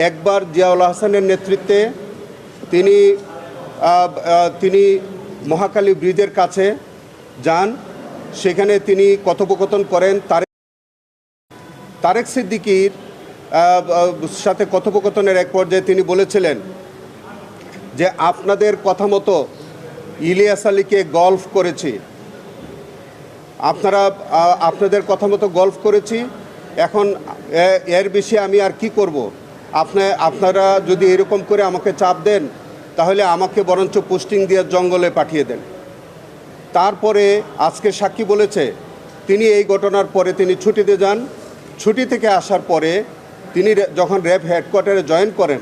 একবার জিয়াউল হাসানের নেতৃত্বে তিনি মহাখালী ব্রিজের কাছে যান। সেখানে তিনি কথোপকথন করেন। তারেক সিদ্দিকীর সাথে কথোপকথনের এক পর্যায়ে তিনি বলেছিলেন যে আপনাদের কথা মতো ইলিয়াস আলীকে গল্ফ করেছি, আপনাদের কথা মতো গল্ফ করেছি, এখন এর বেশি আমি আর কি করব? আপনারা যদি এরকম করে আমাকে চাপ দেন তাহলে আমাকে বরঞ্চ পোস্টিং দিয়ে জঙ্গলে পাঠিয়ে দেন। তারপরে আজকে সাক্ষী বলেছে তিনি এই ঘটনার পরে তিনি ছুটিতে যান। ছুটি থেকে আসার পরে তিনি যখন র্যাব হেডকোয়ার্টারে জয়েন করেন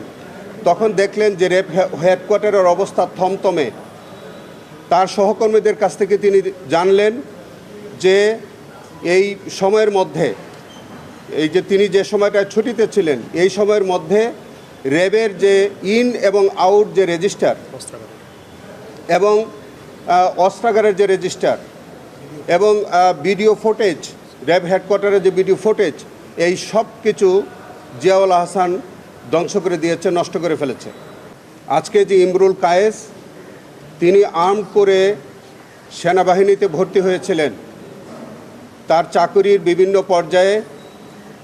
তখন দেখলেন যে র্যাব হেডকোয়ার্টারের অবস্থা থমথমে। তার সহকর্মীদের কাছ থেকে তিনি জানলেন যে এই সময়ের মধ্যে, এই যে তিনি যে সময়টায় ছুটিতে ছিলেন এই সময়ের মধ্যে র্যাবের যে ইন এবং আউট যে রেজিস্টার এবং অস্ত্রাগারের যে রেজিস্টার এবং ভিডিও ফুটেজ, র্যাব হেডকোয়ার্টারের যে ভিডিও ফুটেজ, এই সব কিছু জিয়াউল হাসান ধ্বংস করে দিয়েছে, নষ্ট করে ফেলেছে। আজকে যে ইমরুল কায়েস তিনি আর্ম করে সেনাবাহিনীতে ভর্তি হয়েছিলেন, তার চাকরির বিভিন্ন পর্যায়ে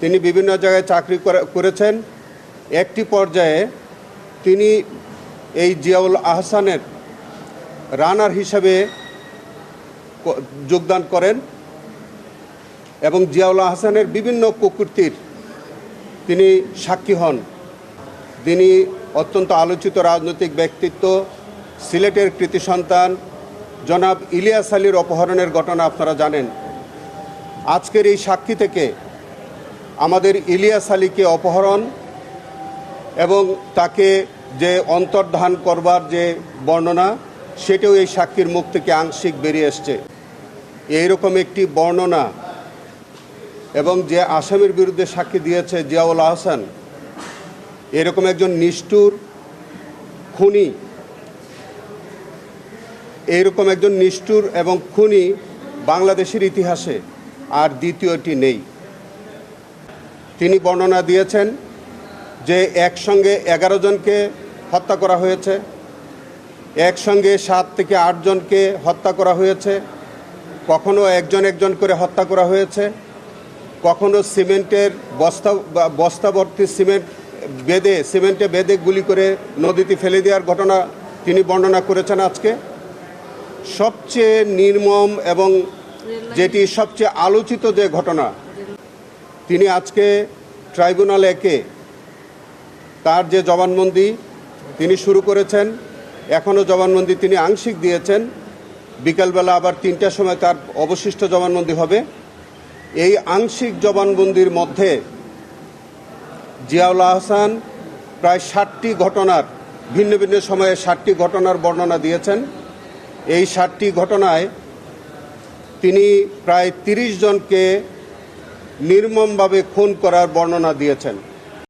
তিনি বিভিন্ন জায়গায় চাকরি করেছেন। একটি পর্যায়ে তিনি এই জিয়াউল আহসানের রানার হিসাবে যোগদান করেন এবং জিয়াউল আহসানের বিভিন্ন কুকীর্তির তিনি সাক্ষী হন। তিনি অত্যন্ত আলোচিত রাজনৈতিক ব্যক্তিত্ব, সিলেটের কৃতি সন্তান জনাব ইলিয়াস আলীর অপহরণের ঘটনা আপনারা জানেন। আজকের এই সাক্ষী থেকে আমাদের ইলিয়াস আলীকে অপহরণ এবং তাকে যে অন্তর্ধান করবার যে বর্ণনা, সেটাও এই সাক্ষীর মুখ থেকে আংশিক বেরিয়ে এসছে। এইরকম একটি বর্ণনা এবং যে আসামির বিরুদ্ধে সাক্ষী দিয়েছে জিয়াউল আহসান, এরকম একজন নিষ্ঠুর খুনি, এইরকম একজন নিষ্ঠুর এবং খুনি বাংলাদেশের ইতিহাসে আর দ্বিতীয়টি নেই। তিনি বর্ণনা দিয়েছেন যে একসঙ্গে 11 জনকে হত্যা করা হয়েছে, একসঙ্গে 7 থেকে 8 জনকে হত্যা করা হয়েছে, কখনো একজন করে হত্যা করা হয়েছে, কখনো সিমেন্টের বস্তাভর্তি সিমেন্টে বেঁধে গুলি করে নদীতে ফেলে দেওয়ার ঘটনা তিনি বর্ণনা করেছেন। আজকে সবচেয়ে নির্মম এবং যেটি সবচেয়ে আলোচিত যে ঘটনা, তিনি আজকে ট্রাইব্যুনাল একে তার যে জবানবন্দি তিনি শুরু করেছেন, এখনও জবানবন্দি তিনি আংশিক দিয়েছেন। বিকালবেলা আবার 3টার সময় তার অবশিষ্ট জবানবন্দি হবে। এই আংশিক জবানবন্দির মধ্যে জিয়াউল আহসান প্রায় 60টি ঘটনার ভিন্ন ভিন্ন সময়ে 60টি ঘটনার বর্ণনা দিয়েছেন। এই 60টি ঘটনায় তিনি প্রায় 30 জনকে নির্মমভাবে খুন করার বর্ণনা দিয়েছেন।